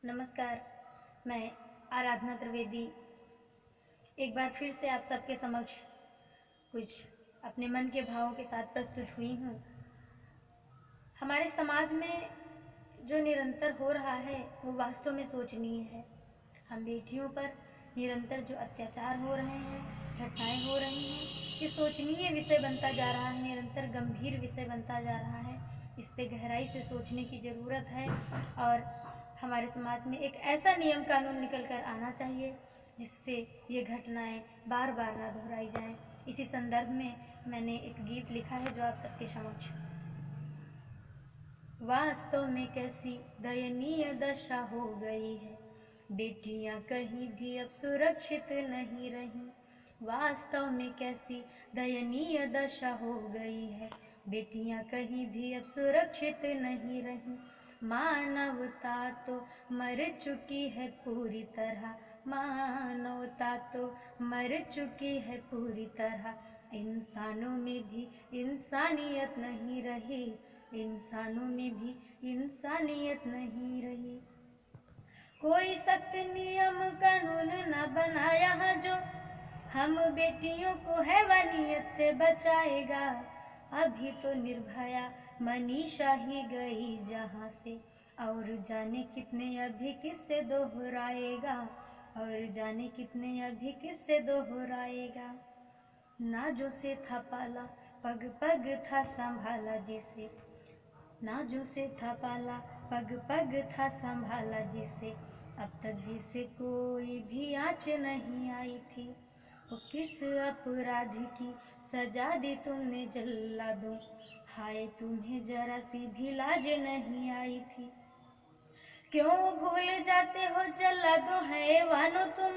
नमस्कार, मैं आराधना त्रिवेदी एक बार फिर से आप सबके समक्ष कुछ अपने मन के भावों के साथ प्रस्तुत हुई हूँ। हमारे समाज में जो निरंतर हो रहा है वो वास्तव में शोचनीय है। हम बेटियों पर निरंतर जो अत्याचार हो रहे हैं, घटनाएं हो रही हैं, ये शोचनीय विषय बनता जा रहा है, निरंतर गंभीर विषय बनता जा रहा है। इस पे गहराई से सोचने की ज़रूरत है और हमारे समाज में एक ऐसा नियम कानून निकल कर आना चाहिए जिससे ये घटनाएं बार बार ना दोहराई जाएं। इसी संदर्भ में मैंने एक गीत लिखा है जो आप सबके समक्ष। वास्तव में कैसी दयनीय दशा हो गई है, बेटियां कहीं भी अब सुरक्षित नहीं रही। वास्तव में कैसी दयनीय दशा हो गई है, बेटियां कहीं भी अब सुरक्षित नहीं रही। मानवता तो मर चुकी है पूरी तरह, मानवता तो मर चुकी है पूरी तरह। इंसानों में भी इंसानियत नहीं रही, इंसानों में भी इंसानियत नहीं रही। कोई सख्त नियम कानून न बनाया है जो हम बेटियों को हैवानियत से बचाएगा। अभी तो निर्भया मनीषा ही गई जहाँ से, और जाने कितने अभी किससे दोहराएगा, और जाने कितने अभी किससे दोहराएगा। नाजों से था पाला, पग पग था संभाला जिसे, नाजों से था पाला, पग पग था संभाला जिसे। अब तक जिसे कोई भी आँच नहीं आई थी, वो किस अपराध की सजा दी तुमने जल्लादों। हाय तुम्हें जरा सी भी लाज नहीं आई थी। क्यों भूल जाते हो जल्लादों हैवानों तुम,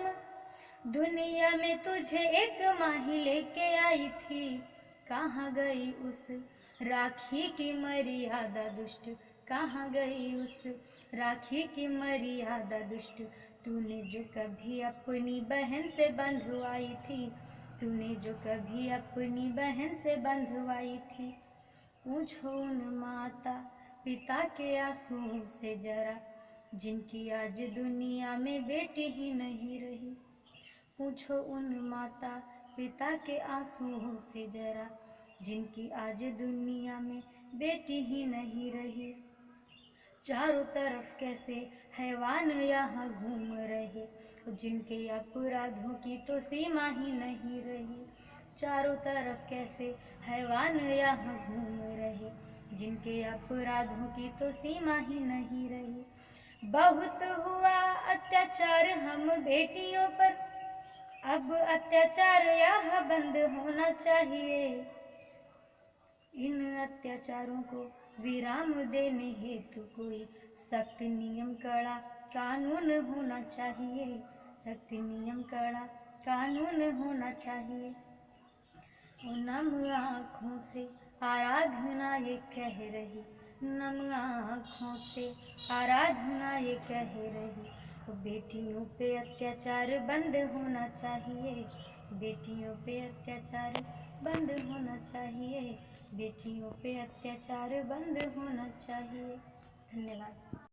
दुनिया में तुझे एक माँ ही लेके आई थी। कहाँ गई उस राखी की मर्यादा दुष्ट, कहाँ गई उस राखी की मर्यादा दुष्ट। तूने जो कभी अपनी बहन से बंधवाई थी, तूने जो कभी अपनी बहन से बंधवाई थी। पूछो उन माता पिता के आंसुओं से जरा, जिनकी आज दुनिया में बेटी ही नहीं रही। पूछो उन माता पिता के आंसुओं से जरा, जिनकी आज दुनिया में बेटी ही नहीं रही। चारों तरफ कैसे हैवान यहाँ घूम रहे, जिनके अपराधों की तो सीमा ही नहीं रही। चारों तरफ कैसे हैवान यहाँ घूम रहे, जिनके अपराधों की तो सीमा ही नहीं रही। बहुत हुआ अत्याचार हम बेटियों पर, अब अत्याचार यह बंद होना चाहिए। इन अत्याचारों को विराम देने हेतु कोई सख्त नियम कड़ा कानून होना चाहिए, सख्त नियम कड़ा कानून होना चाहिए। नम आँखों से आराधना ये कह रही, नम आँखों से आराधना ये कह रही, बेटियों पे अत्याचार बंद होना चाहिए, बेटियों पे अत्याचार बंद होना चाहिए, बेटियों पे अत्याचार बंद होना चाहिए। धन्यवाद।